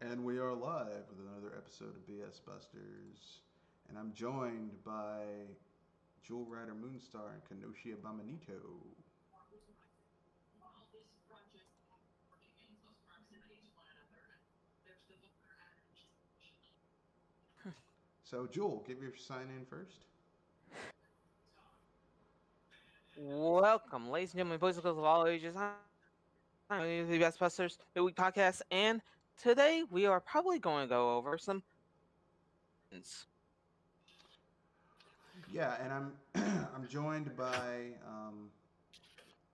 And we are live with another episode of BS Busters. And I'm joined by Jewel Rider Moonstar and Kenoshi Abominito. So, Jewel, give your sign in first. Welcome, ladies and gentlemen, boys and girls of all ages. I'm the Best Busters Midweek Podcast, and today we are probably going to go over some. Yeah, and I'm I'm joined by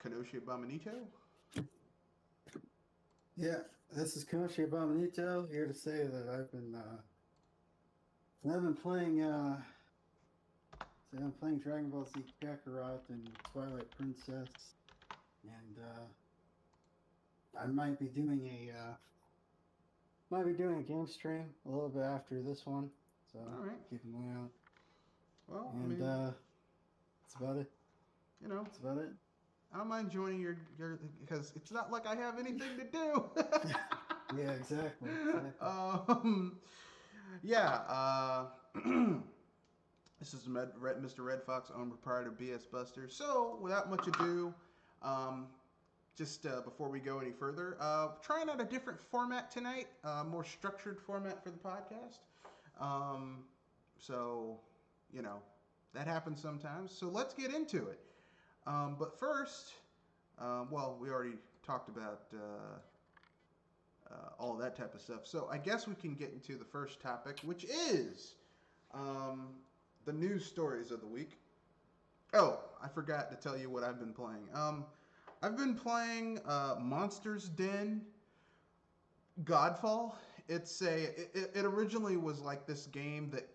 Kenoshi Abominito. Yeah, this is Koshi Abominito here to say that I've been playing Dragon Ball Z Kakarot and Twilight Princess, and I might be doing a game stream a little bit after this one, so All right. keep an eye out. Well, And that's about it. you know, That's about it. I don't mind joining your because it's not like I have anything to do. Yeah, exactly. Yeah. This is Mr. Red Fox, own proprietor BS Buster. So, without much ado, just before we go any further, trying out a different format tonight, more structured format for the podcast. So, you know, that happens sometimes. So let's get into it. But first, well, we already talked about all that type of stuff. So I guess we can get into the first topic, which is the news stories of the week. Oh, I forgot to tell you what I've been playing. I've been playing Monsters Den Godfall. It originally was like this game that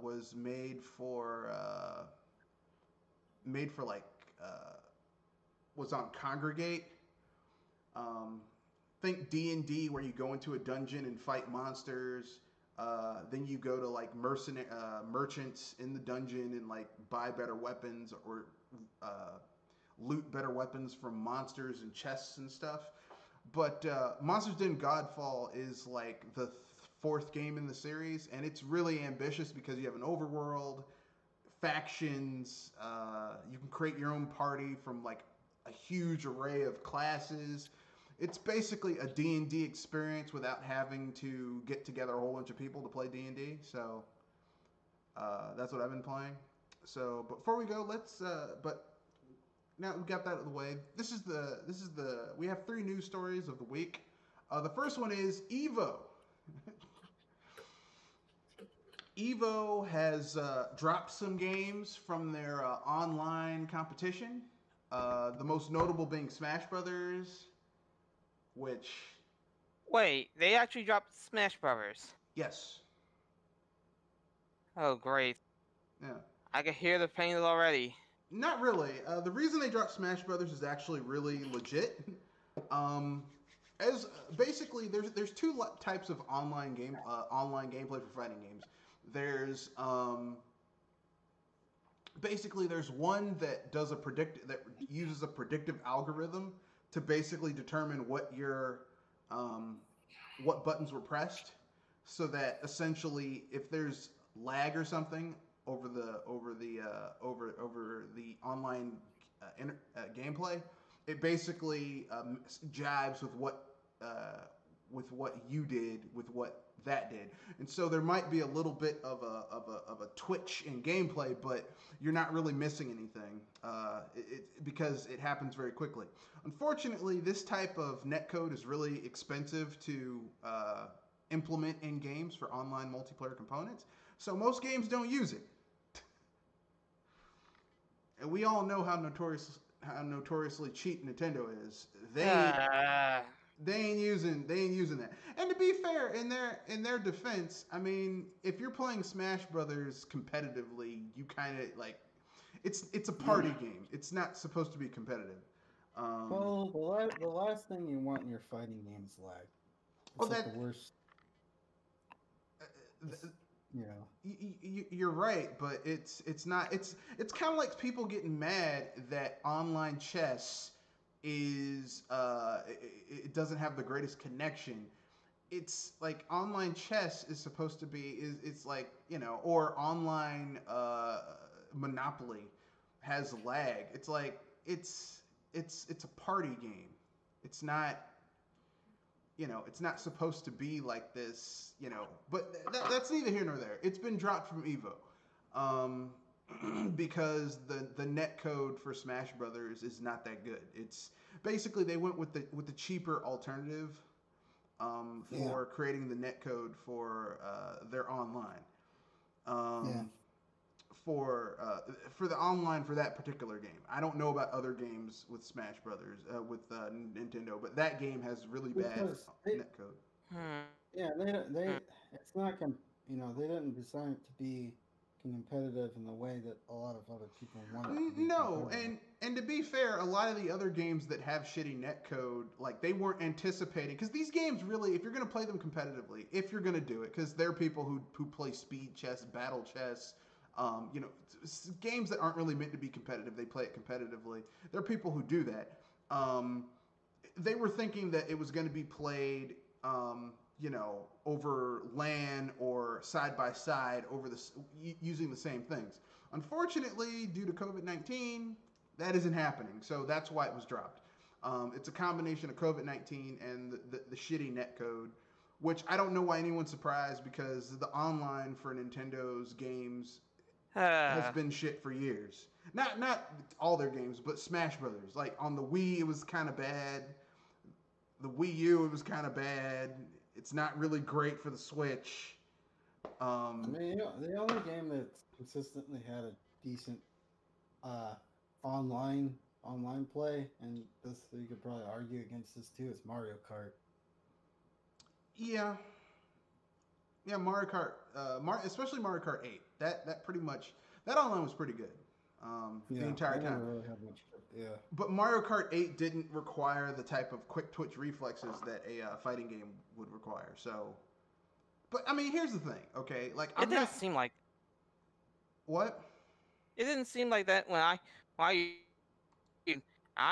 was made for like was on Congregate. Think D&D where you go into a dungeon and fight monsters. Then you go to like merchants in the dungeon and like buy better weapons or loot better weapons from monsters and chests and stuff. But Monsters Den Godfall is like the fourth game in the series, and it's really ambitious because you have an overworld, factions. You can create your own party from like a huge array of classes. It's basically a D&D experience without having to get together a whole bunch of people to play D&D. So that's what I've been playing. So, but before we go, but now we got that out of the way. We have three news stories of the week. The first one is Evo. Evo has dropped some games from their online competition. The most notable being Smash Brothers, which Wait, they actually dropped Smash Brothers. yes, Oh, great. yeah. I can hear the pain already. Not really. The reason they dropped Smash Brothers is actually really legit. As basically, there's two types of online gameplay for fighting games. There's basically there's one that uses a predictive algorithm to basically determine what buttons were pressed, so that essentially if there's lag or something over the online gameplay, it basically jibes with what you did with what that did, and so there might be a little bit of a twitch in gameplay, but you're not really missing anything because it happens very quickly. Unfortunately, this type of netcode is really expensive to implement in games for online multiplayer components, so most games don't use it. And we all know how notoriously cheap Nintendo is. They ain't using that. And to be fair, in their defense, I mean, if you're playing Smash Brothers competitively, you kind of like it's a party game. It's not supposed to be competitive. Well, the last thing you want in your fighting game is lag. It's Well, like that the worst. You know. you're right, but it's not. It's kind of like people getting mad that online chess is it doesn't have the greatest connection. it's like online chess is supposed to be is it's like or online Monopoly has lag. It's like it's a party game. It's not it's not supposed to be like this, but that's neither here nor there. It's been dropped from Evo. Um, because the net code for Smash Brothers is not that good. It's basically they went with the cheaper alternative Yeah. for creating the net code for their online. Yeah. Um, for the online for that particular game. I don't know about other games with Smash Brothers with Nintendo, but that game has really bad Because they, net code. Hmm. yeah, it's not they didn't design it to be competitive in the way that a lot of other people want it to be No, competitive. and to be fair, a lot of the other games that have shitty net code, like they weren't anticipating because these games really, if you're gonna play them competitively, if you're gonna do it, because there are people who play speed chess, battle chess, games that aren't really meant to be competitive, they play it competitively. There are people who do that. Um, they were thinking that it was going to be played, over LAN or side by side over using the same things. Unfortunately, due to COVID-19, that isn't happening. So that's why it was dropped. It's a combination of COVID-19 and the shitty net code, which I don't know why anyone's surprised because the online for Nintendo's games has Uh, been shit for years. Not all their games, but Smash Brothers. Like on the Wii, it was kind of bad. The Wii U, it was kind of bad. It's not really great for the Switch. I Um, mean, the only game that's consistently had a decent uh, online play, and this you could probably argue against this too, is Mario Kart. yeah, yeah, Mario Kart, especially Mario Kart 8. That pretty much that online was pretty good. The Yeah, entire I time. never really had much. Yeah, But Mario Kart 8 didn't require the type of quick twitch reflexes that a fighting game would require. So, but I mean, here's the thing, okay? Like, it I'm didn't not. seem like What? it didn't seem like that when I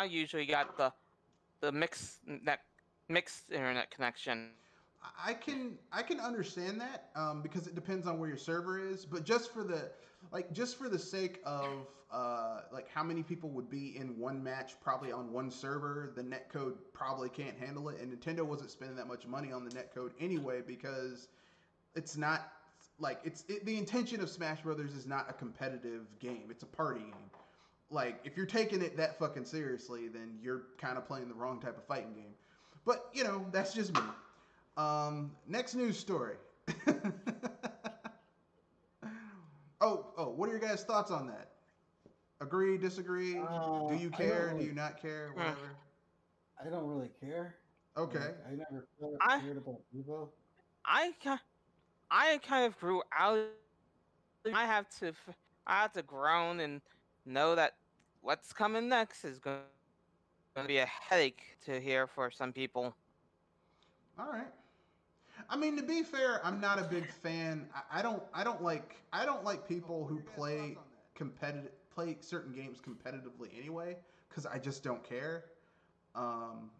usually got the mixed internet connection. I can understand that because it depends on where your server is. But just for the sake of like how many people would be in one match, probably on one server, the netcode probably can't handle it. And Nintendo wasn't spending that much money on the netcode anyway because it's not like the intention of Smash Brothers is not a competitive game. It's a party game. Like if you're taking it that fucking seriously, then you're kind of playing the wrong type of fighting game. But that's just me. Next news story. Oh, what are your guys' thoughts on that? Agree, disagree? Do you I don't care? Do really, you not care? Hmm. Whatever. I don't really care. Okay. Like, I never I cared about Evo. I ki- I kind of grew out. I have to I have to groan and know that what's coming next is going to be a headache to hear for some people. All right. I mean, to be fair, I'm not a big fan. I don't like people who play certain games competitively anyway because I just don't care.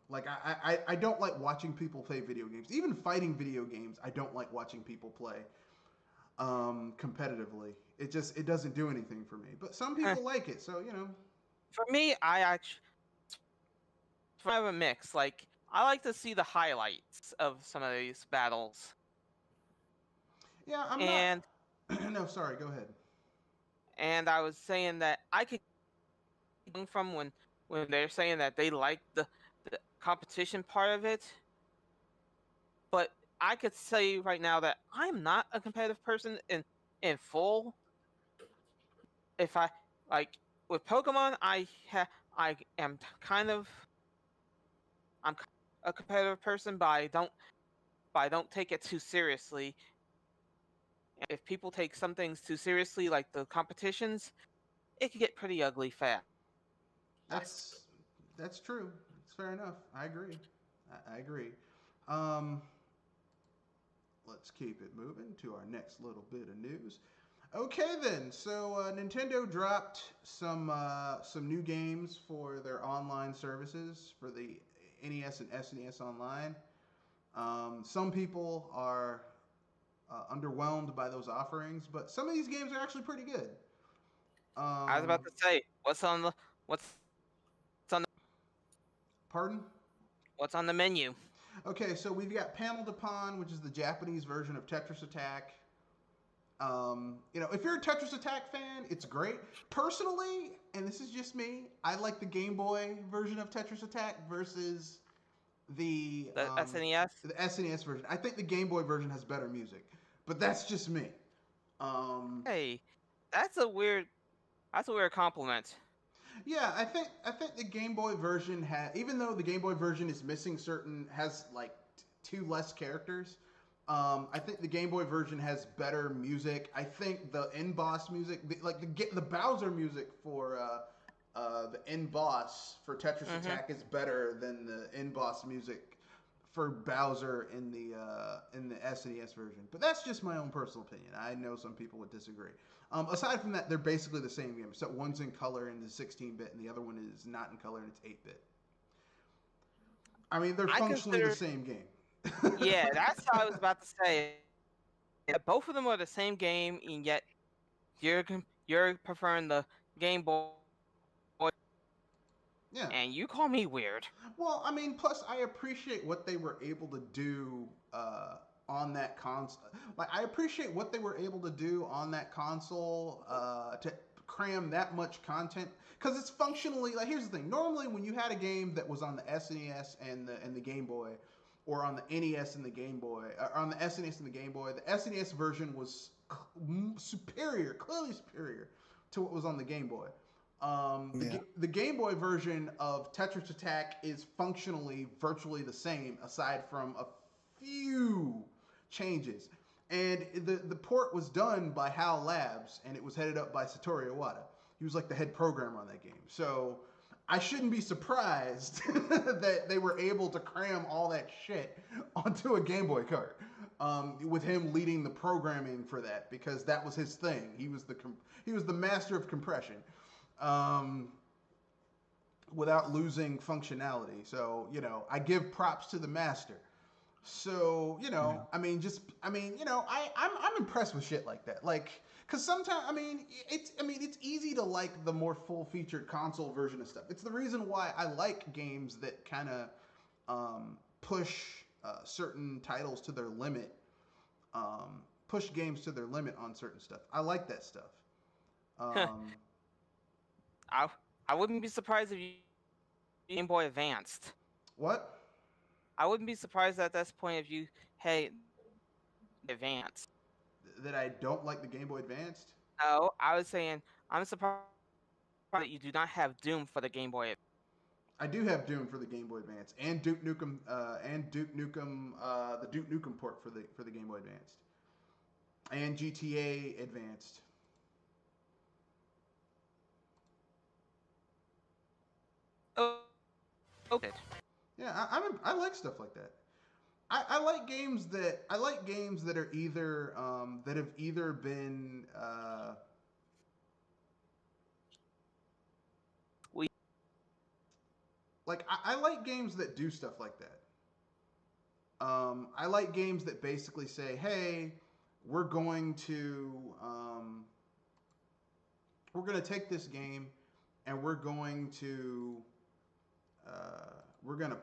Like I don't like watching people play video games. Even fighting video games, I don't like watching people play competitively. It doesn't do anything for me. But some people like it, so For me, I actually have a mix. Like I like to see the highlights of some of these battles, yeah. I'm not. and No, sorry. Go ahead. I was saying that I could from when they're saying that they like the competition part of it, but I could say right now that I'm not a competitive person in full. If I like with Pokemon, I am kind of a competitive person, but I don't take it too seriously. If people take some things too seriously, like the competitions, it can get pretty ugly fast. That's that's true. It's fair enough. I agree. I agree. Um, let's keep it moving to our next little bit of news. Okay then, so Nintendo dropped some new games for their online services for the NES and SNES Online. Some people are underwhelmed by those offerings, but some of these games are actually pretty good. I was about Um, to say, what's on Pardon? what's on the menu? Okay, so we've got Panel de Pon, which is the Japanese version of Tetris Attack. If you're a Tetris Attack fan, it's great. Personally, and this is just me, I like the Game Boy version of Tetris Attack versus the The um, SNES? the SNES version. I think the Game Boy version has better music, but that's just me. Um, Hey, that's a weird that's a weird compliment. yeah, I think the Game Boy version has, even though the Game Boy version is missing certain, has like two less characters. I think the Game Boy version has better music. I think the end boss music, the Bowser music for the end boss for Tetris Mm-hmm. Attack is better than the end boss music for Bowser in the SNES version. But that's just my own personal opinion. I know some people would disagree. Aside from that, they're basically the same game, except one's in color and is 16-bit, and the other one is not in color and it's 8-bit. I mean, they're I functionally the consider, same game. yeah, that's what I was about to say. Yeah, both of them are the same game, and yet you're preferring the Game Boy, Yeah. and you call me weird. Well, I mean, plus I appreciate what they were able to do on that console. Like, I appreciate what they were able to do on that console to cram that much content because it's functionally like. Here's the thing: normally, when you had a game that was on the SNES and the Game Boy, or on the NES and the Game Boy, or on the SNES and the Game Boy, the SNES version was superior, clearly superior to what was on the Game Boy. Yeah. The Game Boy version of Tetris Attack is functionally virtually the same, aside from a few changes. And the port was done by HAL Labs, and it was headed up by Satoru Iwata. He was like the head programmer on that game. So I shouldn't be surprised that they were able to cram all that shit onto a Game Boy cart. With him leading the programming for that, because that was his thing. He was the master of compression, um, without losing functionality. So I give props to the master. So Yeah. I'm impressed with shit like that. Like, cause sometimes it's easy to like the more full featured console version of stuff. It's the reason why I like games that kind of push certain titles to their limit. Push games to their limit on certain stuff. I like that stuff. Um, I I wouldn't be surprised if you Game Boy Advanced. what? I wouldn't be surprised at this point if you hey Advanced. That I don't like the Game Boy Advanced? No, I was saying I'm surprised that you do not have Doom for the Game Boy. I do have Doom for the Game Boy Advance and Duke Nukem, the Duke Nukem port for the Game Boy Advanced, and GTA Advanced. Oh, okay. Yeah, I like stuff like that. I like games that are either that have either been We like I like games that do stuff like that. I like games that basically say, "Hey, we're going to um, we're going to take this game and we're going to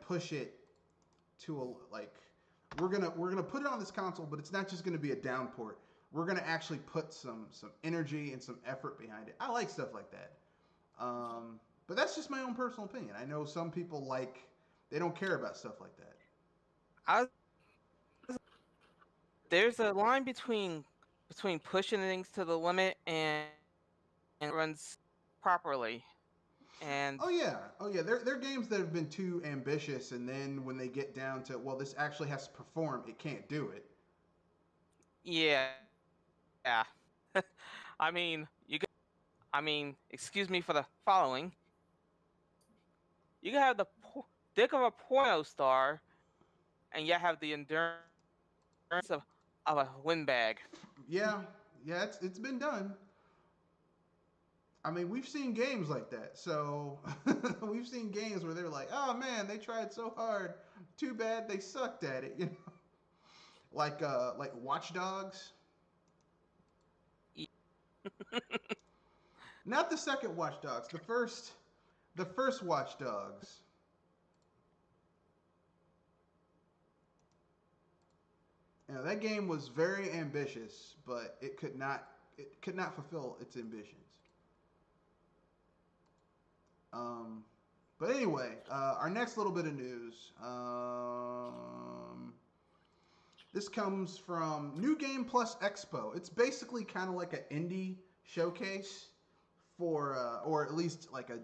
push it to a like we're gonna put it on this console, but it's not just gonna be a downport. We're gonna actually put some energy and some effort behind it. I like stuff like that. But that's just my own personal opinion. I know some people they don't care about stuff like that. I there's a line between pushing things to the limit and runs properly. And Oh yeah. There are games that have been too ambitious, and then when they get down to, well, this actually has to perform, it can't do it. yeah, yeah. I mean, excuse me for the following. You can have the dick of a porno star, and yet have the endurance of a windbag. Yeah, yeah. It's been done. I mean, we've seen games like that. So we've seen games where they're like, "Oh man, they tried so hard. Too bad they sucked at it." You know, like Watch Dogs. Not the second Watch Dogs. The first Watch Dogs. You know, that game was very ambitious, but it could not fulfill its ambitions. Um, but anyway, our next little bit of news. This comes from New Game Plus Expo. It's basically kind of like an indie showcase for, or at least like a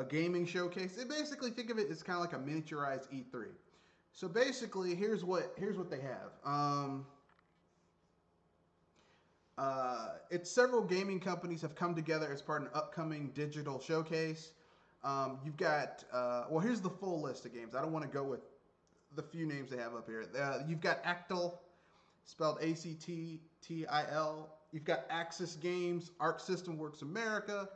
gaming showcase. It basically think of it as kind of like a miniaturized E3. So basically, here's what they have. It's several gaming companies have come together as part of an upcoming digital showcase. You've got well, here's the full list of games. I don't want to go with the few names they have up here. You've got Actil, spelled Actil. You've got Axis Games, Arc System Works America,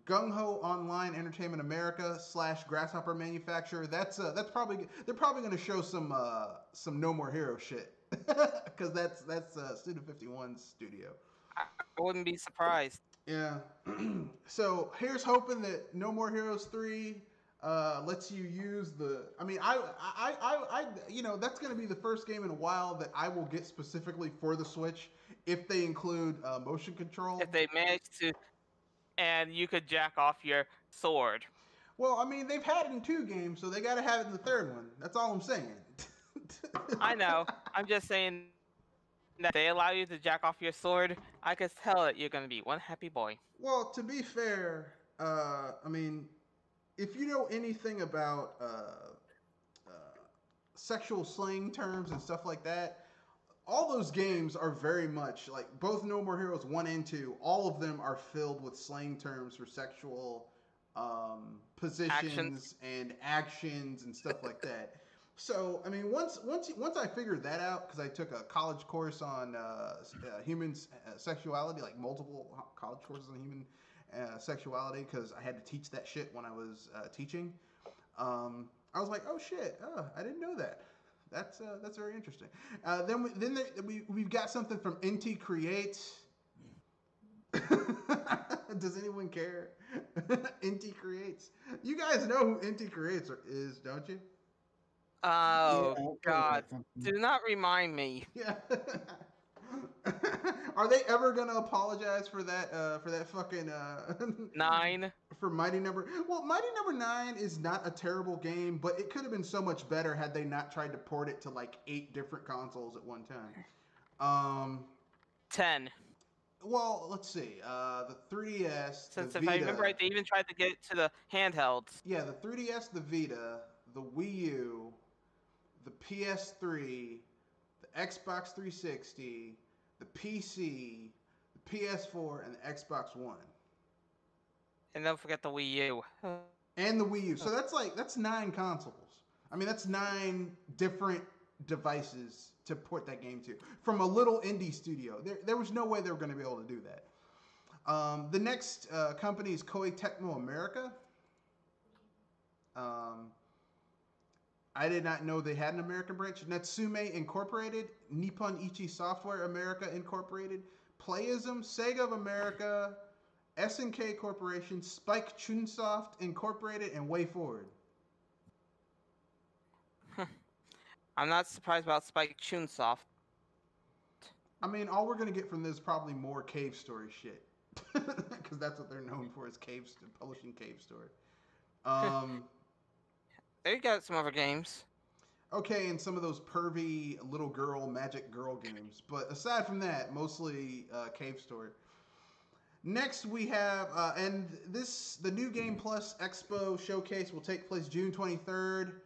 Gung Ho Online Entertainment America / Grasshopper Manufacturer. That's probably they're probably going to show some No More Hero shit because that's Studio 51's studio. I wouldn't be surprised. Yeah. So here's hoping that No More Heroes 3 lets you use the. I mean, that's going to be the first game in a while that I will get specifically for the Switch if they include motion control. If they manage to, and you could jack off your sword. Well, I mean, they've had it in 2 games, so they got to have it in the 3rd one. That's all I'm saying. I know. I'm just saying that they allow you to jack off your sword. I could tell that you're gonna be one happy boy. Well, to be fair, I mean, if you know anything about sexual slang terms and stuff like that, all those games are very much like both No More Heroes 1 and 2. All of them are filled with slang terms for sexual positions Actions. and actions and stuff like that. So, I mean, once I figured that out, because I took a college course on human sexuality, like multiple college courses on human sexuality, because I had to teach that shit when I was teaching. I was like, oh shit, I didn't know that. That's very interesting. We've got something from NT Creates. Does anyone care? NT Creates. You guys know who NT Creates is, don't you? Oh Yeah, I've heard of God! that company. Do not remind me. Yeah. Are they ever gonna apologize for that fucking 9. for Mighty Number? Well, Mighty Number 9 is not a terrible game, but it could have been so much better had they not tried to port it to like 8 different consoles at one time. 10. Well, let's see. The 3DS, Since the if I remember Vita. right, they even tried to get it to the handhelds. Yeah, the 3DS, the Vita, the Wii U, the PS3, the Xbox 360, the PC, the PS4, and the Xbox One. And don't forget the Wii U. And the Wii U. So that's 9 consoles. I mean, that's 9 different devices to port that game to from a little indie studio. There was no way they were going to be able to do that. The next company is Koei Tecmo America. I did not know they had an American branch. Natsume Incorporated, Nippon Ichi Software America Incorporated, Playism, Sega of America, S&K Corporation, Spike Chunsoft Incorporated, and Way Forward. I'm not surprised about Spike Chunsoft. I mean, all we're gonna get from this is probably more Cave Story shit, because that's what they're known for, is publishing Cave Story. They got some other games. Okay, and some of those pervy little girl magic girl games, but aside from that, mostly Cave Story. Next, we have the New Game Plus Expo showcase will take place June 23rd,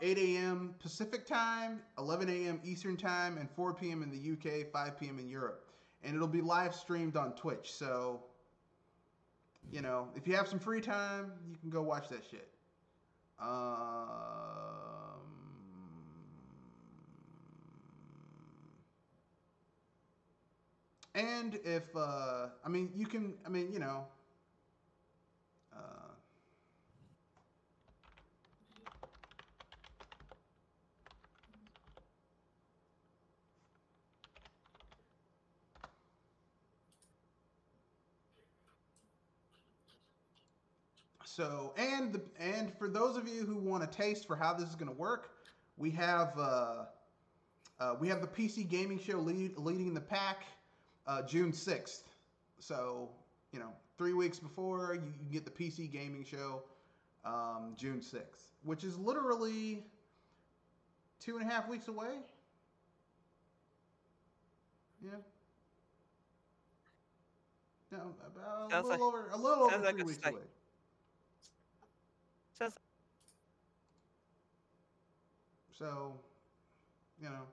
8 a.m. Pacific time, 11 a.m. Eastern time, and 4 p.m. in the UK, 5 p.m. in Europe, and it'll be live streamed on Twitch. So, if you have some free time, you can go watch that shit. And if I mean, you can. I mean, Uh, and for those of you who want a taste for how this is going to work, we have the PC gaming show leading the pack, June 6th. So 3 weeks before you get the PC gaming show, June 6th, which is literally 2.5 weeks away. Yeah, no, about Sounds like a little over sounds like three it's weeks like away. sounds So you know,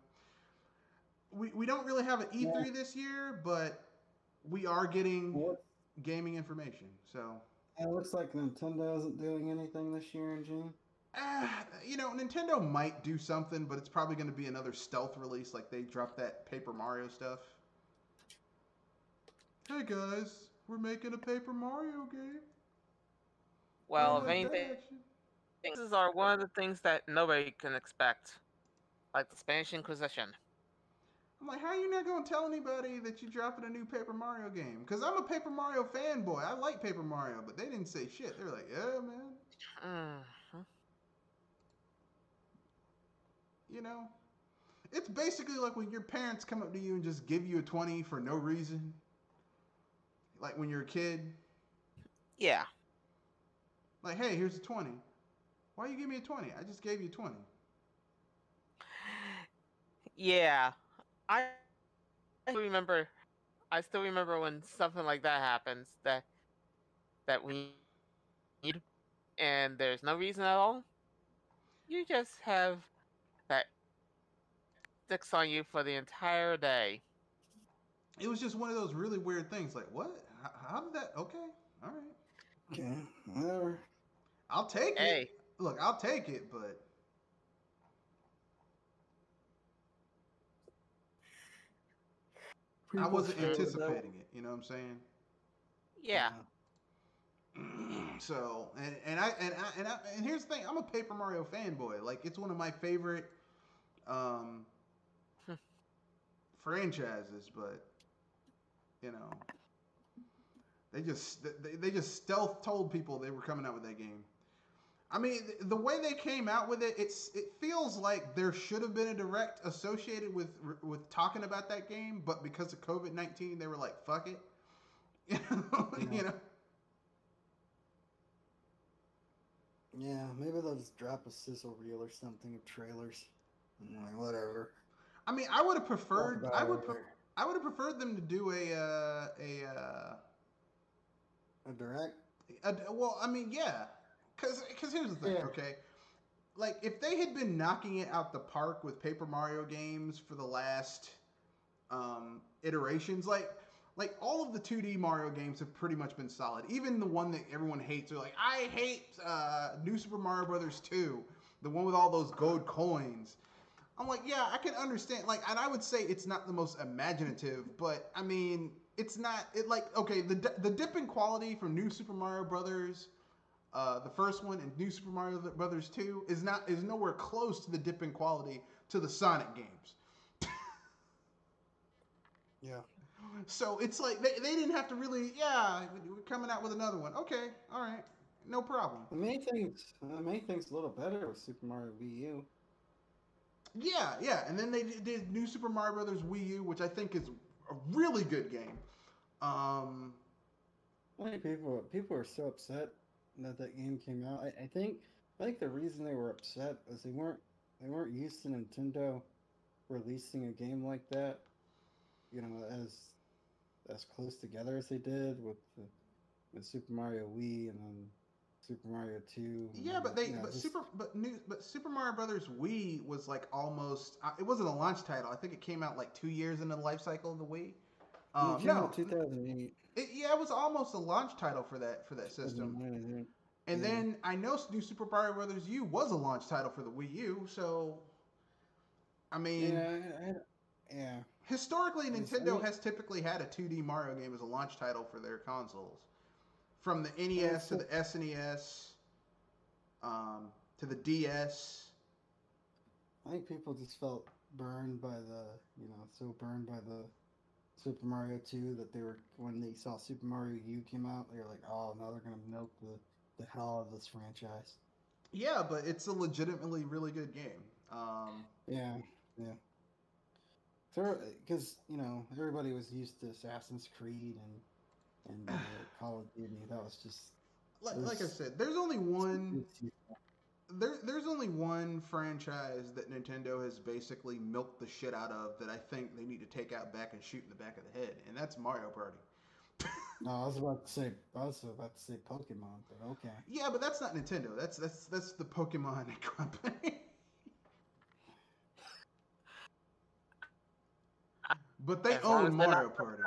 we don't really have an Yeah. E3 this year, but we are getting What? gaming information. So, It looks like Nintendo isn't doing anything this year in June. Nintendo might do something, but it's probably going to be another stealth release, like they dropped that Paper Mario stuff. Hey guys, we're making a Paper Mario game. well, How if like that anything, action? these are one of the things that nobody can expect, like the Spanish Inquisition. I'm like, how are you not going to tell anybody that you're dropping a new Paper Mario game? Because I'm a Paper Mario fanboy. I like Paper Mario, but they didn't say shit. They were like, yeah, man. Mhm. You know, it's basically like when your parents come up to you and just give you a 20 for no reason. Like when you're a kid. Yeah, Like, hey, here's a 20. Why you give me a 20? I just gave you a 20. yeah. I still remember. I still remember when something like that happens. That we need, and there's no reason at all. You just have that sticks on you for the entire day. It was just one of those really weird things. Like, what? How did that? Okay. All right. Okay, whatever. I'll take it. Hey, Look, I'll take it, but I People wasn't still mhm, don't. anticipating it. You know what I'm saying? yeah, Yeah. So and here's the thing. I'm a Paper Mario fanboy. Like it's one of my favorite um, franchises, but you know they just stealth told people they were coming out with that game. I mean, the way they came out with it, it feels like there should have been a direct associated with talking about that game, but because of COVID-19, they were like, "Fuck it," Yeah. you know. Yeah, maybe they'll just drop a sizzle reel or something of trailers. I'm like, whatever. I mean, I would have Talk preferred. about it later. I would have preferred them to do A direct? well, I mean, yeah, because here's the thing, Yeah. okay, like if they had been knocking it out the park with Paper Mario games for the last iterations, like all of the 2D Mario games have pretty much been solid. Even the one that everyone hates, they're like, I hate New Super Mario Brothers 2, the one with all those gold coins. I'm like, yeah, I can understand. Like, and I would say it's not the most imaginative, but I mean, it's not. It like okay, the dip in quality from New Super Mario Brothers, the first one, and New Super Mario Brothers 2 is nowhere close to the dip in quality to the Sonic games. Yeah. So it's like they didn't have to really. Yeah, we're coming out with another one. Okay, all right, no problem. The main thing's a little better with Super Mario Wii U. Yeah, yeah, and then they did New Super Mario Brothers Wii U, which I think is a really good game. Um, I think people are so upset that that game came out. I think the reason they were upset is they weren't used to Nintendo releasing a game like that, as close together as they did with Super Mario Wii and then Super Mario 2 and yeah, then just but Super Mario Brothers Wii was like almost. It wasn't a launch title. I think it came out like 2 years into the life cycle of the Wii. it came No, out 2008, yeah, it was almost a launch title for that system. 2009, I think. And Yeah. then I know New Super Mario Brothers U was a launch title for the Wii U. So I mean, Yeah, yeah. Historically, I Nintendo mean, has typically had a 2D Mario game as a launch title for their consoles, from the and NES it's to the SNES, to the DS. I think people just felt burned by so burned by the Super Mario 2 that they were when they saw Super Mario U came out, they were like, oh, now they're gonna milk the hell out of this franchise. Yeah, but it's a legitimately really good game. Yeah, yeah. Because everybody was used to Assassin's Creed and Call of Duty. That was just it Like I was said, there's only one it's there's only one franchise that Nintendo has basically milked the shit out of that I think they need to take out back and shoot in the back of the head, and that's Mario Party. No, I was about to say Pokemon, but okay. Yeah, but that's not Nintendo. That's the Pokemon company. But they As long own as they're not, Mario Party.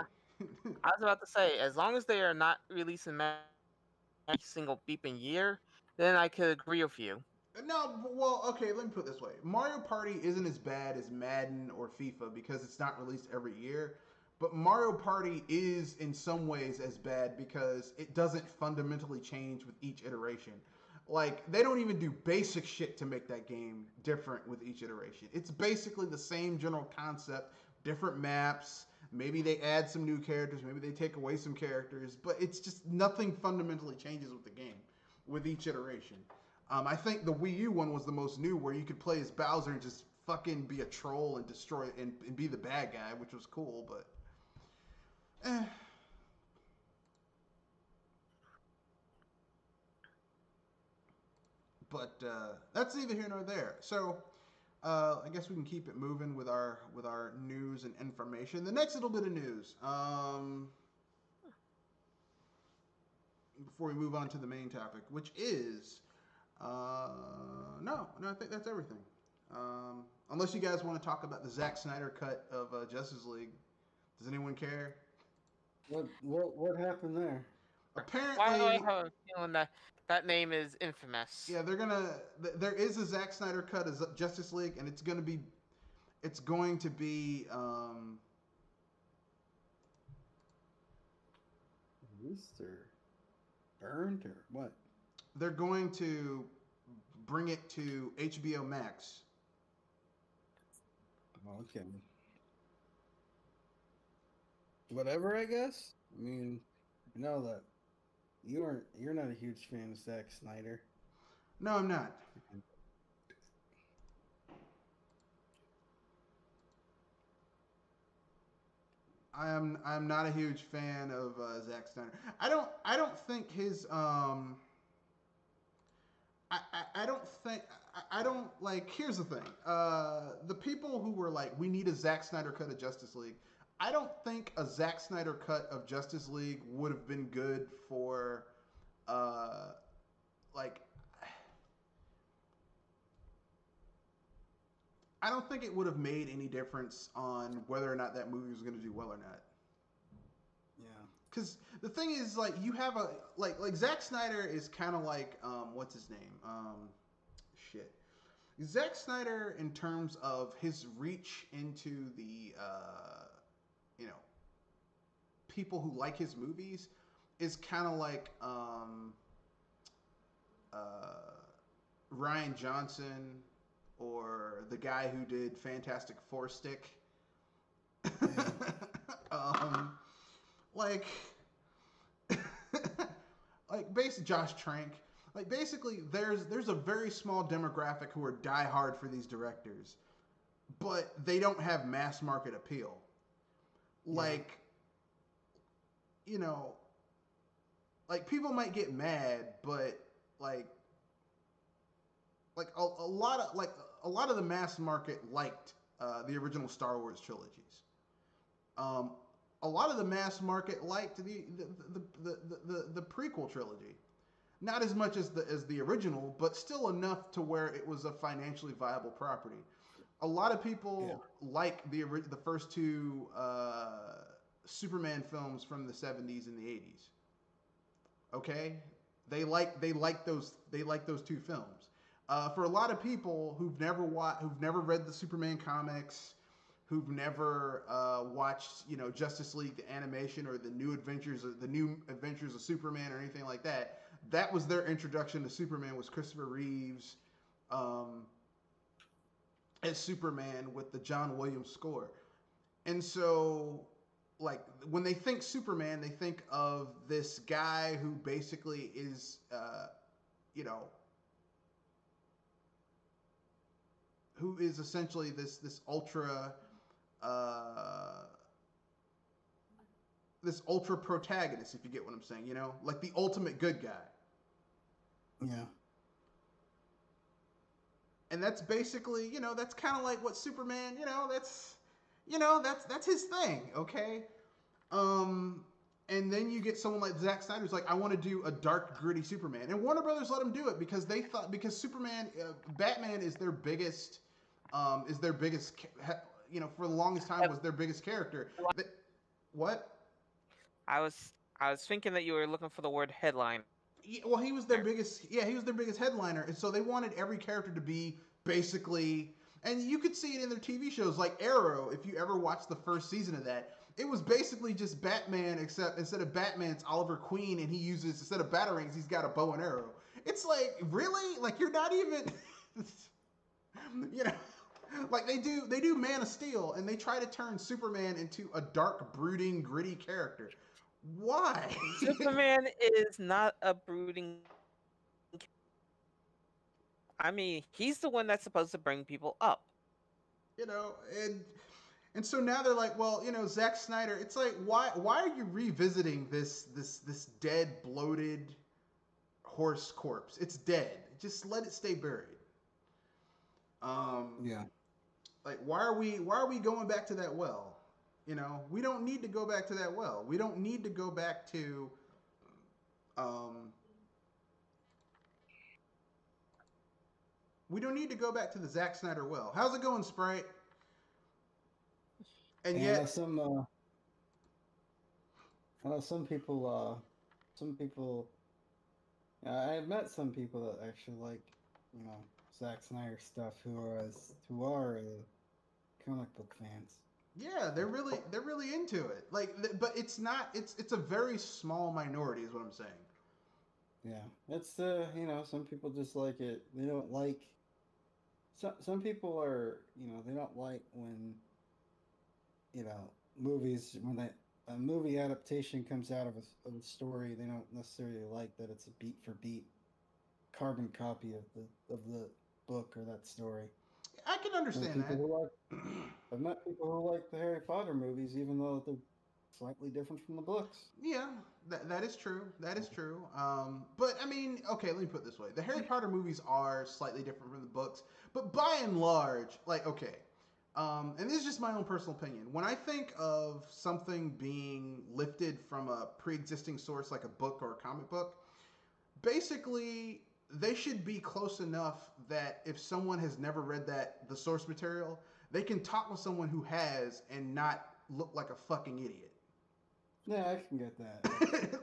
I was about to say, as long as they are not releasing every single beeping year, then I could agree with you. No, well, okay, let me put it this way. Mario Party isn't as bad as Madden or FIFA because it's not released every year. But Mario Party is in some ways as bad because it doesn't fundamentally change with each iteration. Like, they don't even do basic shit to make that game different with each iteration. It's basically the same general concept, different maps. Maybe they add some new characters, maybe they take away some characters, but it's just nothing fundamentally changes with the game with each iteration. I think the Wii U one was the most new, where you could play as Bowser and just fucking be a troll and destroy and be the bad guy, which was cool. But eh. That's neither here nor there. So I guess we can keep it moving with our news and information. The next little bit of news. Before we move on to the main topic, which is no, I think that's everything. Unless you guys want to talk about the Zack Snyder cut of Justice League, does anyone care? What happened there? Why do I Apparently, have a feeling that that name is infamous? yeah, they're gonna. There is a Zack Snyder cut of Justice League, and it's going to be. Released or burned or what? They're going to bring it to HBO Max. Oh, okay. Whatever, I guess. I mean, you know that you're not a huge fan of Zack Snyder. No, I'm not. I'm not a huge fan of Zack Snyder. I don't think his I don't think I don't like. Here's the thing. The people who were like, we need a Zack Snyder cut of Justice League. I don't think a Zack Snyder cut of Justice League would have been good for uh like. I don't think it would have made any difference on whether or not that movie was going to do well or not. Yeah. Because the thing is, like, you have a like Zack Snyder is kind of like what's his name shit. Zack Snyder, in terms of his reach into the you know people who like his movies, is kind of like uh, Ryan Johnson or the guy who did Fantastic Four Stick. Yeah. um, like like basically Josh Trank. Like basically, there's a very small demographic who are diehard for these directors, but they don't have mass market appeal. Yeah. Like, you know, like people might get mad, but like a lot of the mass market liked the original Star Wars trilogies. Um, a lot of the mass market liked the prequel trilogy. Not as much as the original, but still enough to where it was a financially viable property. A lot of Yeah. people like the first two Superman films from the 70s and the 80s. Okay, they like those two films. For a lot of people who've never read the Superman comics, who've never watched, Justice League the animation or the new adventures of Superman or anything like that, that was their introduction to Superman, was Christopher Reeves um, as Superman with the John Williams score. And so, like, when they think Superman, they think of this guy who basically is, you know, who is essentially uh, this ultra protagonist, if you get what I'm saying, like the ultimate good guy. Yeah. And that's basically, that's kind of like what Superman, that's his thing, okay? Um, and then you get someone like Zack Snyder who's like, I want to do a dark, gritty Superman, and Warner Brothers let him do it because they thought because Superman, Batman is their biggest, for the longest time was their biggest character. What? I was thinking that you were looking for the word headline. Yeah, well, he was their biggest. Yeah, he was their biggest headliner, and so they wanted every character to be basically. And you could see it in their TV shows, like Arrow. If you ever watched the first season of that, it was basically just Batman, except instead of Batman, it's Oliver Queen, and he uses instead of batarangs, he's got a bow and arrow. It's like really, like you're not even, you know, like they do Man of Steel, and they try to turn Superman into a dark, brooding, gritty character. Why? Superman is not a brooding. I mean, he's the one that's supposed to bring people up. you know, and so now they're like, well, Zack Snyder. It's like, why are you revisiting this dead, bloated horse corpse? It's dead. Just let it stay buried. Yeah. Like, why are we going back to that well? We don't need to go back to that well. We don't need to go back to um we don't need to go back to the Zack Snyder well. How's it going, Sprite? And And yet, I know some people. I've met some people that actually like, Zack Snyder stuff who are comic book fans. yeah, they're really into it. Like, but it's not. It's a very small minority, is what I'm saying. Yeah, it's some people just like it. They don't like. Some people are they don't like when movies when a movie adaptation comes out of a story. They don't necessarily like that it's a beat for beat carbon copy of the book or that story. I can understand that. I've met people who like the Harry Potter movies, even though they're slightly different from the books. Yeah, that is true. That is true. But I mean, okay, let me put it this way: the Harry Potter movies are slightly different from the books, but by and large, like, okay. And this is just my own personal opinion. When I think of something being lifted from a pre-existing source, like a book or a comic book, basically they should be close enough that if someone has never read the source material, they can talk with someone who has and not look like a fucking idiot. Yeah, I can get that.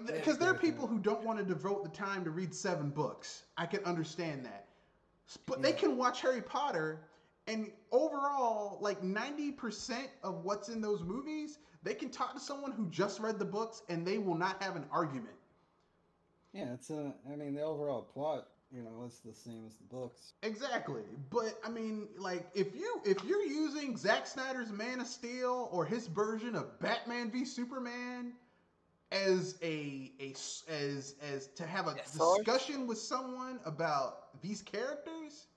Because there are people who don't want to devote the time to read 7 books. I can understand that. But they can watch Harry Potter, and overall, like 90% of what's in those movies, they can talk to someone who just read the books, and they will not have an argument. Yeah, I mean, the overall plot, is the same as the books. Exactly. But I mean, like, if you're using Zack Snyder's Man of Steel or his version of Batman v Superman as as to have a discussion with someone about these characters,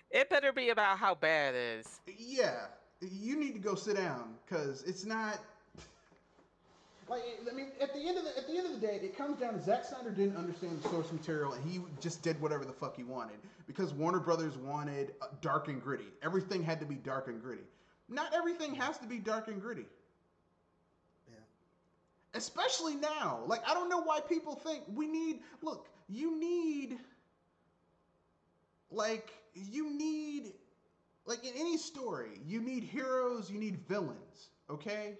it better be about how bad it is. Yeah, you need to go sit down, because it's not. Like, I mean, at the end of the day, it comes down to Zack Snyder didn't understand the source material, and he just did whatever the fuck he wanted because Warner Brothers wanted dark and gritty. Everything had to be dark and gritty. Not everything has to be dark and gritty. Yeah. Especially now. Like, I don't know why people think we need. Look, you need. Like in any story, you need heroes, you need villains. Okay.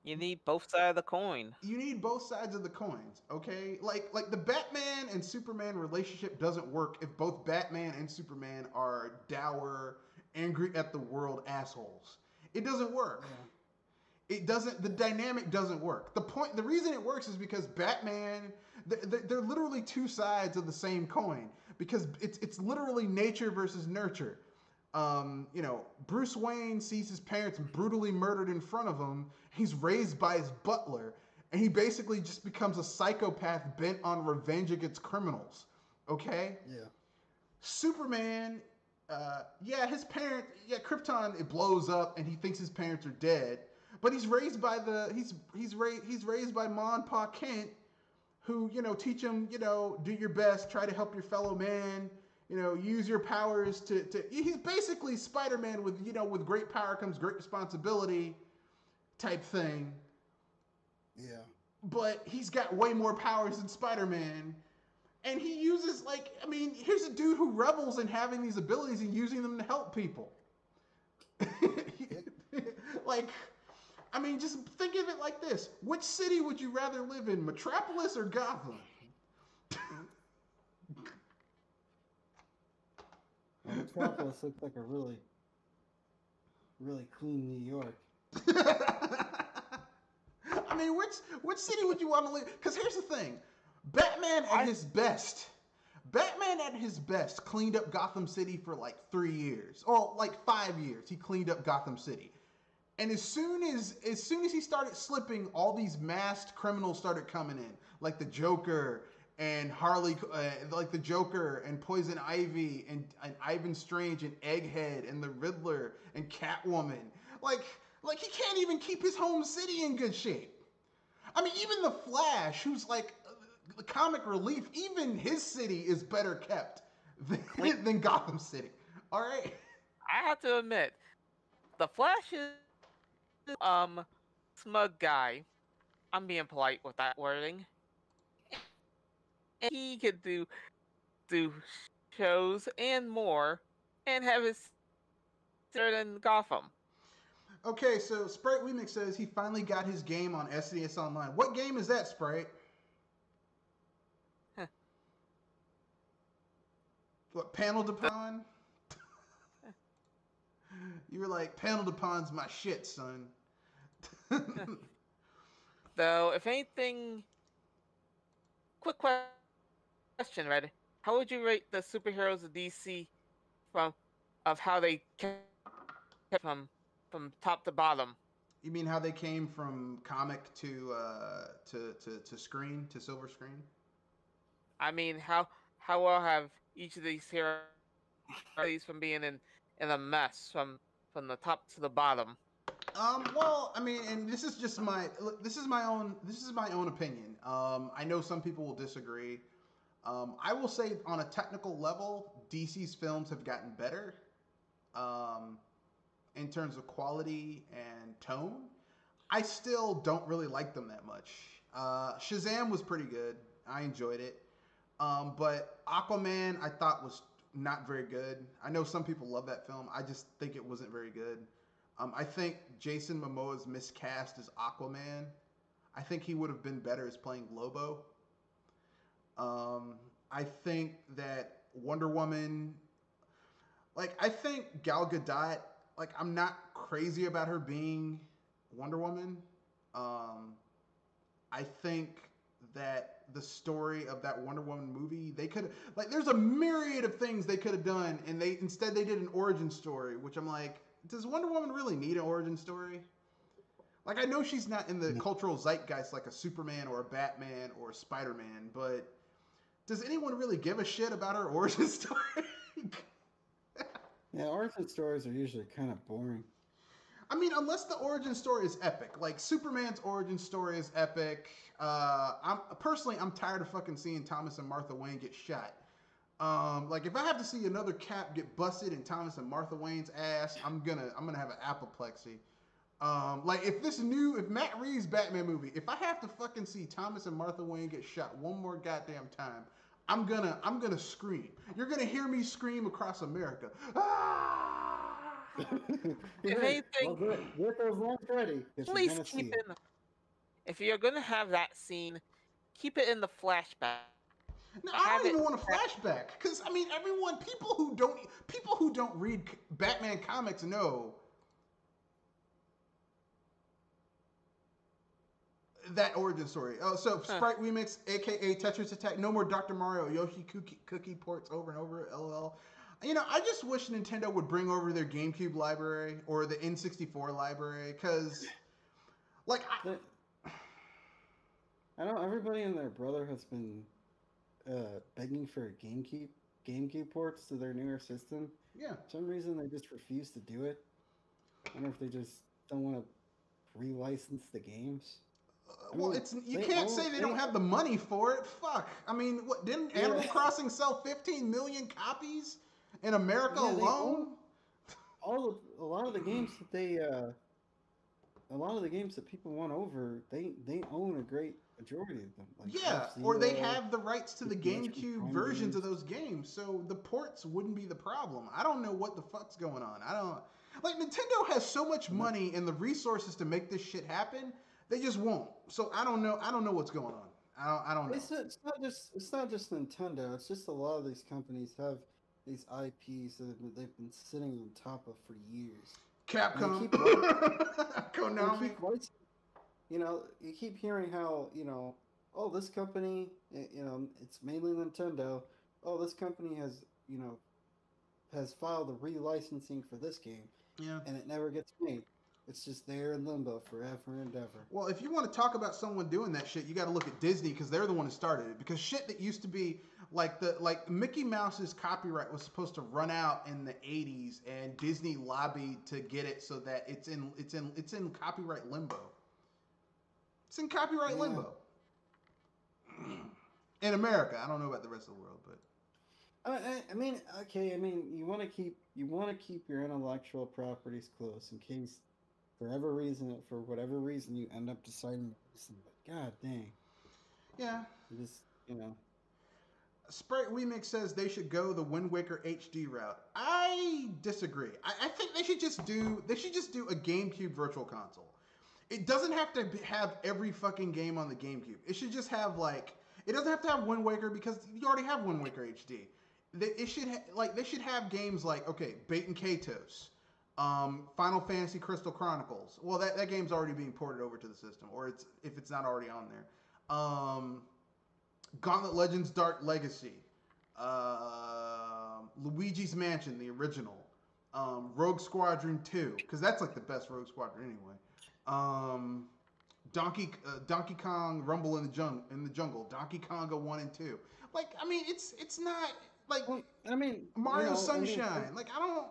You need both sides of the coin. You need both sides of the coins, okay? Like the Batman and Superman relationship doesn't work if both Batman and Superman are dour angry at the world assholes. It doesn't work. Yeah. It doesn't. The dynamic doesn't work. The reason it works is because Batman. They're literally two sides of the same coin. Because it's literally nature versus nurture. Bruce Wayne sees his parents brutally murdered in front of him. He's raised by his butler, and he basically just becomes a psychopath bent on revenge against criminals. Okay. Yeah. Superman, his parent, Krypton, it blows up, and he thinks his parents are dead. But he's raised by he's raised by Ma and Pa Kent, who teach him do your best, try to help your fellow man, use your powers to. He's basically Spider-Man with great power comes great responsibility, type thing. Yeah. But he's got way more powers than Spider-Man. And he uses, here's a dude who revels in having these abilities and using them to help people. Just think of it like this. Which city would you rather live in, Metropolis or Gotham? Well, Metropolis looks like a really, really clean New York. Which city would you want to live? Because here's the thing. Batman at his best cleaned up Gotham City for like 3 years. Or like 5 years. He cleaned up Gotham City. And as soon as he started slipping, all these masked criminals started coming in. Like the Joker and Harley, like the Joker and Poison Ivy and Ivan Strange and Egghead and the Riddler and Catwoman. Like he can't even keep his home city in good shape. Even the Flash, who's like the comic relief, even his city is better kept than Gotham City. All right. I have to admit, the Flash is smug guy. I'm being polite with that wording. And he could do shows and more, and have his third in Gotham. Okay, so Sprite Remix says he finally got his game on SNES Online. What game is that, Sprite? Huh. What, Panel de Pon? You were like, Panel de Pon's my shit, son. Though, if anything, quick question, Red. How would you rate the superheroes of DC of how they kept from top to bottom? You mean how they came from comic to screen, to silver screen? How well have each of these heroes from being in a mess from the top to the bottom? And this is just my own opinion. I know some people will disagree. I will say on a technical level, DC's films have gotten better. In terms of quality and tone, I still don't really like them that much. Shazam was pretty good. I enjoyed it. But Aquaman I thought was not very good. I know some people love that film. I just think it wasn't very good. I think Jason Momoa's miscast as Aquaman. I think he would have been better as playing Lobo. I think that Wonder Woman, I think Gal Gadot, I'm not crazy about her being Wonder Woman. I think that the story of that Wonder Woman movie, they could there's a myriad of things they could have done, and instead they did an origin story, which I'm like, does Wonder Woman really need an origin story? I know she's not in the cultural zeitgeist like a Superman or a Batman or a Spider-Man, but does anyone really give a shit about her origin story? Yeah, origin stories are usually kind of boring. Unless the origin story is epic. Like Superman's origin story is epic. I'm tired of fucking seeing Thomas and Martha Wayne get shot. If I have to see another Cap get busted in Thomas and Martha Wayne's ass, I'm gonna have an apoplexy. If Matt Reeves' Batman movie, if I have to fucking see Thomas and Martha Wayne get shot one more goddamn time, I'm gonna scream. You're gonna hear me scream across America. Ah! If anything, well, get those lamps ready. please keep it. If you're gonna have that scene, keep it in the flashback. No, I have don't it. even want a flashback because I mean, people who don't read Batman comics know that origin story. Oh, so Huh. Sprite Remix, aka Tetris Attack, no more Dr. Mario Yoshi Cookie ports over and over. LOL. You know, I just wish Nintendo would bring over their GameCube library or the N64 library because, like, But I know everybody and their brother has been begging for GameCube ports to their newer system. yeah. For some reason, they just refuse to do it. I wonder if they just don't want to relicense the games. I Well, mean, it's you they can't own say they they don't have the money for it. Fuck. I mean, what didn't Animal yeah Crossing sell 15 million copies in America yeah they own alone? a lot of the games that a lot of the games that people want over. They own a great majority of them, like Yeah, F or they Zero, have the rights to the Super Metroid GameCube Prime versions of games. those games, so the ports wouldn't be the problem. I don't know what the fuck's going on. I don't like Nintendo has so much And that- money and the resources to make this shit happen. They just won't. So I don't know. I don't know what's going on. I don't know. it's not just Nintendo. It's just a lot of these companies have these IPs that they've been sitting on top of for years, and Capcom, they Konami. keep licensing. You keep hearing how oh, this company, it's mainly Nintendo. Oh, this company has filed a relicensing for this game, Yeah. and it never gets made. It's just there in limbo forever and ever. Well, if you want to talk about someone doing that shit, you got to look at Disney because they're the one who started it. Because shit that used to be like Mickey Mouse's copyright was supposed to run out in the 80s, and Disney lobbied to get it so that it's in copyright limbo. It's in copyright Yeah. limbo in America. I don't know about the rest of the world, but I mean, okay. I mean, you want to keep your intellectual properties close in case, for whatever reason, you end up deciding to listen. But god dang, yeah. you just you know. Sprite Remix says they should go the Wind Waker HD route. I disagree. I think they should just do a GameCube Virtual Console. It doesn't have to have every fucking game on the GameCube. It should just have like it doesn't have to have Wind Waker because you already have Wind Waker HD. They should have games like okay, Bait and Katos, Final Fantasy Crystal Chronicles. Well, that game's already being ported over to the system, or it's if it's not already on there. Gauntlet Legends Dark Legacy, Luigi's Mansion, the original, Rogue Squadron 2, because that's like the best Rogue Squadron anyway. Um, Donkey Kong Rumble in the Jungle, Donkey Konga 1 and 2. Like, I mean, it's not like Well, I mean, Mario Sunshine. Like, I don't.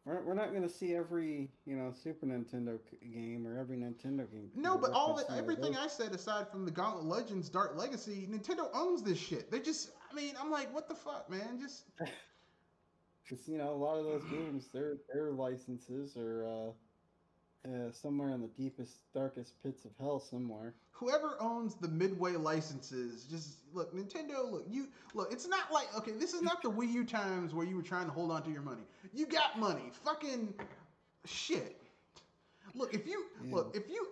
we're not going to see every Super Nintendo game or every Nintendo game. No, but everything those. I said aside from the Gauntlet Legends Dark Legacy, Nintendo owns this shit. They just, I mean, I'm like, what the fuck, man? Just Because a lot of those games, their licenses are somewhere in the deepest, darkest pits of hell somewhere. whoever owns the Midway licenses, just look, Nintendo, look. It's not like okay, this is not the Wii U times where you were trying to hold on to your money. You got money, fucking shit. Look, if you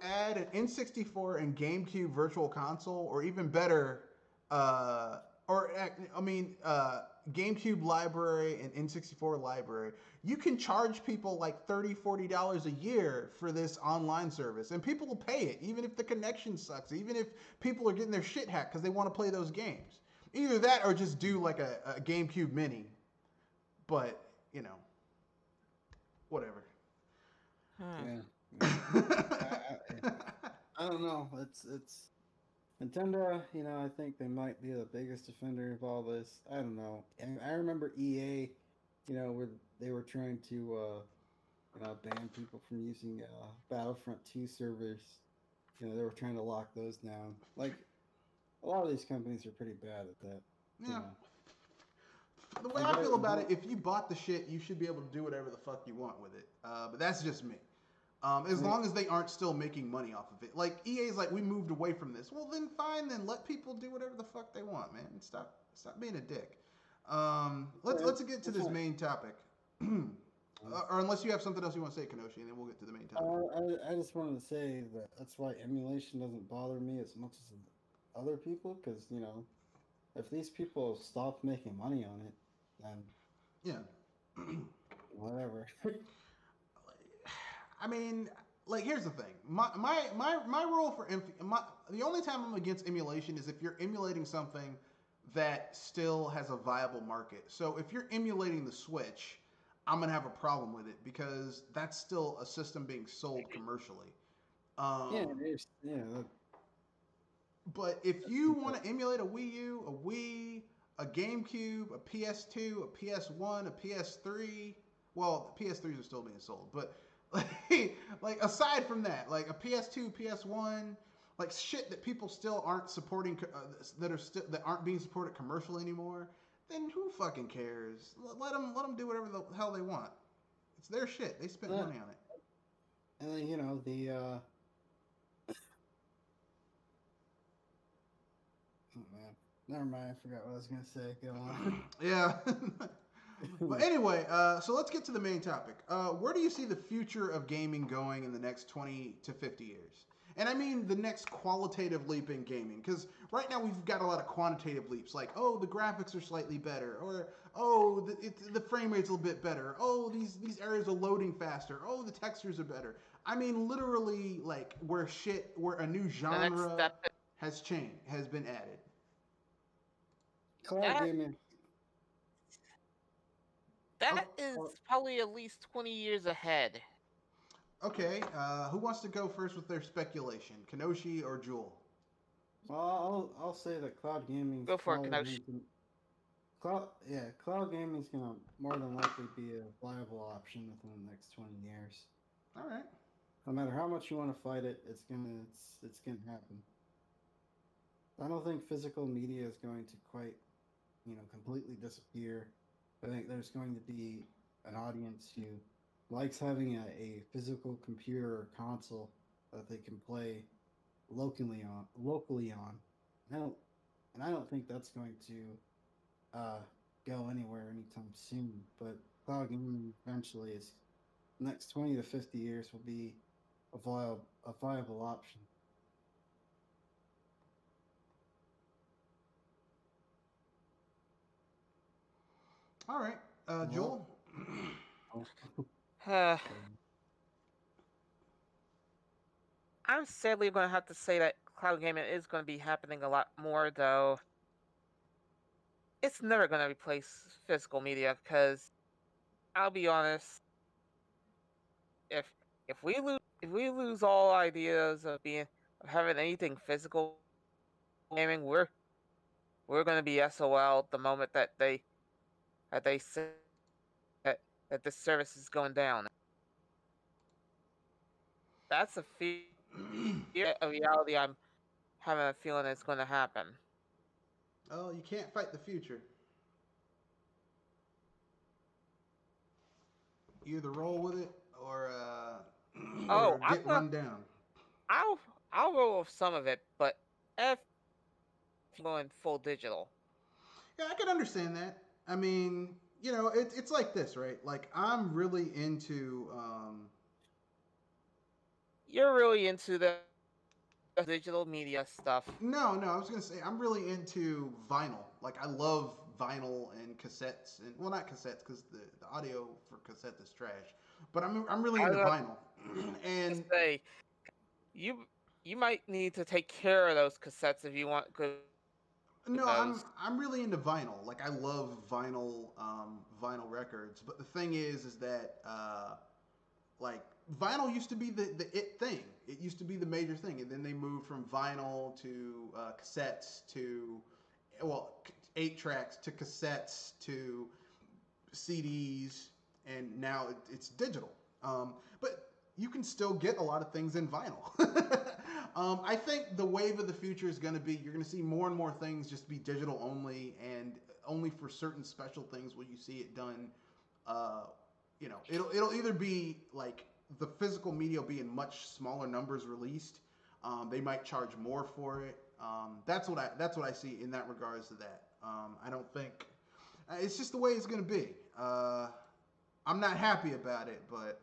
add an N64 and GameCube Virtual Console, or even better, or I mean, GameCube library and N64 library, you can charge people like $30-$40 a year for this online service, and people will pay it, even if the connection sucks, even if people are getting their shit hacked because they want to play those games. Either that, or just do like a GameCube Mini. But whatever. Yeah. I don't know. It's Nintendo. I think they might be the biggest offender of all this. I don't know. I remember EA. Where they were trying to ban people from using Battlefront 2 servers. They were trying to lock those down. Like a lot of these companies are pretty bad at that. Yeah. The way I feel about it, if you bought the shit, you should be able to do whatever the fuck you want with it. But that's just me. As long as they aren't still making money off of it. Like EA's like, we moved away from this. Well, then fine. Then let people do whatever the fuck they want, man. Stop being a dick. Let's get to this main topic. Or unless you have something else you want to say, Kenoshi, and then we'll get to the main topic. I just wanted to say that's why emulation doesn't bother me as much as other people, because if these people stop making money on it, then Yeah. whatever. I mean, like here's the thing. My rule for the only time I'm against emulation is if you're emulating something that still has a viable market. So if you're emulating the Switch, I'm gonna have a problem with it because that's still a system being sold commercially. Yeah, Um, yeah, but if you want to emulate a Wii U, a Wii, a GameCube, a PS2, a PS1, a PS3, well, the PS3s are still being sold, but like aside from that, like a PS2, PS1, like shit that people still aren't supporting, that aren't being supported commercially anymore, then who fucking cares? Let them do whatever the hell they want. It's their shit. They spent uh, money on it. and then the oh man, never mind. I forgot what I was gonna say. Go on. Yeah. But anyway, so let's get to the main topic. Where do you see the future of gaming going in the next 20 to 50 years? And I mean the next qualitative leap in gaming, because right now we've got a lot of quantitative leaps, like oh the graphics are slightly better, or oh the frame rate's a little bit better, oh these areas are loading faster, oh the textures are better. I mean literally like where a new The next genre step has been added. Cloud that gaming. Oh, that is Oh, probably at least 20 years ahead. okay, who wants to go first with their speculation? Kenoshi or Jewel? I'll say that cloud gaming's Go for it, probably Kenoshi. going to cloud gaming's gonna more than likely be a viable option within the next 20 years. All right. No matter how much you want to fight it, it's gonna happen. I don't think physical media is going to quite, completely disappear. I think there's going to be an audience who likes having a physical computer or console that they can play locally on. I don't and I don't think that's going to go anywhere anytime soon. But cloud gaming eventually is next 20 to 50 years will be a viable option. All right. Well, Joel? Uh, so, I'm sadly going to have to say that cloud gaming is going to be happening a lot more, though. It's never going to replace physical media because I'll be honest, if if we lose all ideas of having anything physical gaming, we're going to be SOL the moment that they say that that this service is going down. That's a reality I'm having a feeling it's going to happen. Oh, you can't fight the future. You either roll with it Oh, or get run down. I'll I'll roll with some of it, but if going full digital, Yeah, I can understand that. I mean, it's like this, right? Like I'm really into. you're really into the digital media stuff. No, no, I was gonna say I'm really into vinyl. Like I love vinyl and cassettes, and well, not cassettes because the audio for cassette is trash. But I'm really I into was about vinyl, to and say you you might need to take care of those cassettes if you want good no, I'm those. I'm really into vinyl. Like I love vinyl records. But the thing is that like vinyl used to be the it thing. It used to be the major thing, and then they moved from vinyl to cassettes to well 8 tracks to cassettes to CDs, and now it's digital. But you can still get a lot of things in vinyl. I think the wave of the future is going to be you're going to see more and more things just be digital only, and only for certain special things will you see it done. Uh, it'll either be like the physical media will be in much smaller numbers released. They might charge more for it. That's what I see in that regards to that. I don't think it's just the way it's going to be. I'm not happy about it, but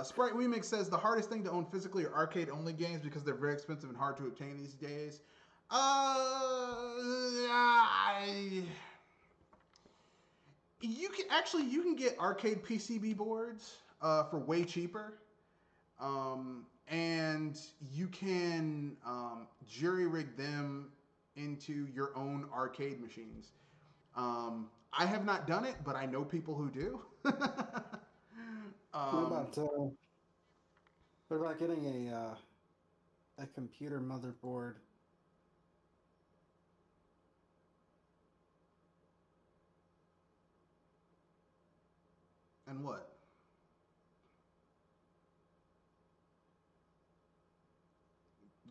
Sprite Remix says the hardest thing to own physically are arcade only games because they're very expensive and hard to obtain these days. you can get arcade PCB boards for way cheaper, and you can jury rig them into your own arcade machines. I have not done it, but I know people who do. What um, about uh, what about getting a computer motherboard? and what?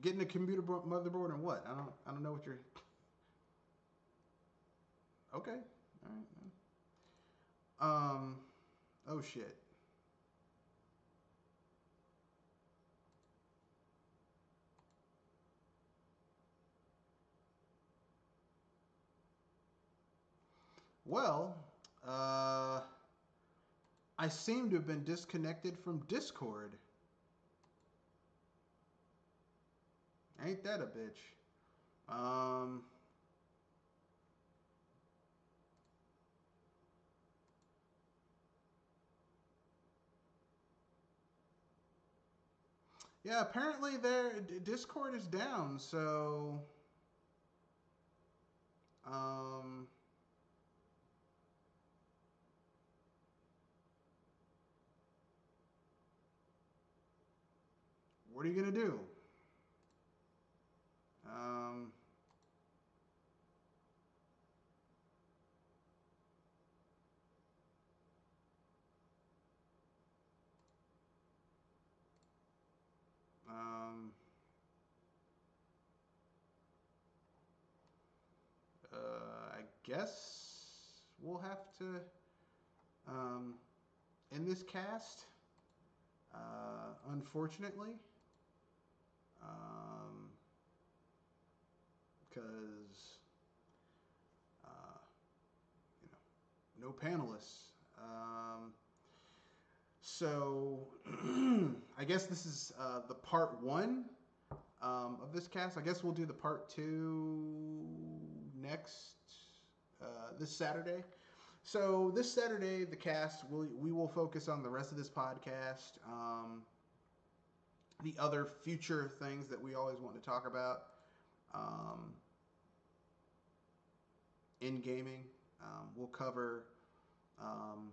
Getting a computer motherboard and what? I don't know what you're. Okay. All right. Oh shit. Well, uh, I seem to have been disconnected from Discord. Ain't that a bitch? Um, yeah, apparently their Discord is down. So, um, what are you gonna do? Um, um, I guess we'll have to um, end this cast. Unfortunately, because uh, you know, no panelists. So I guess this is the part one of this cast. I guess we'll do the part two next this Saturday. So this Saturday, the cast we will focus on the rest of this podcast, the other future things that we always want to talk about um, in gaming. We'll cover um,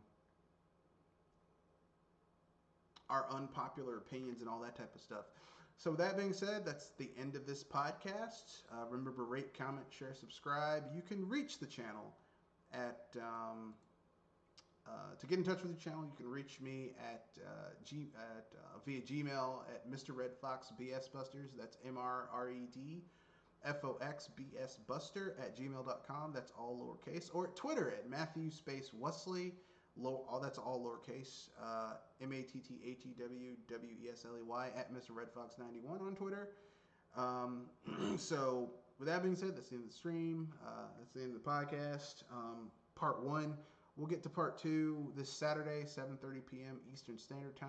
our unpopular opinions and all that type of stuff. So, with that being said, that's the end of this podcast. Remember, rate, comment, share, subscribe. You can reach the channel at to get in touch with the channel. You can reach me at via Gmail at Mr. Red Fox BS Busters. That's MRRED Buster at gmail.com. That's all lowercase. Or at Twitter at Matthew Space Wesley. All that's all lowercase. MATTHEWWESLEY at Mr. Red Fox 91 on Twitter. So with that being said, that's the end of the stream. That's the end of the podcast. Part one. We'll get to part two this Saturday, 7:30 p.m. Eastern Standard Time.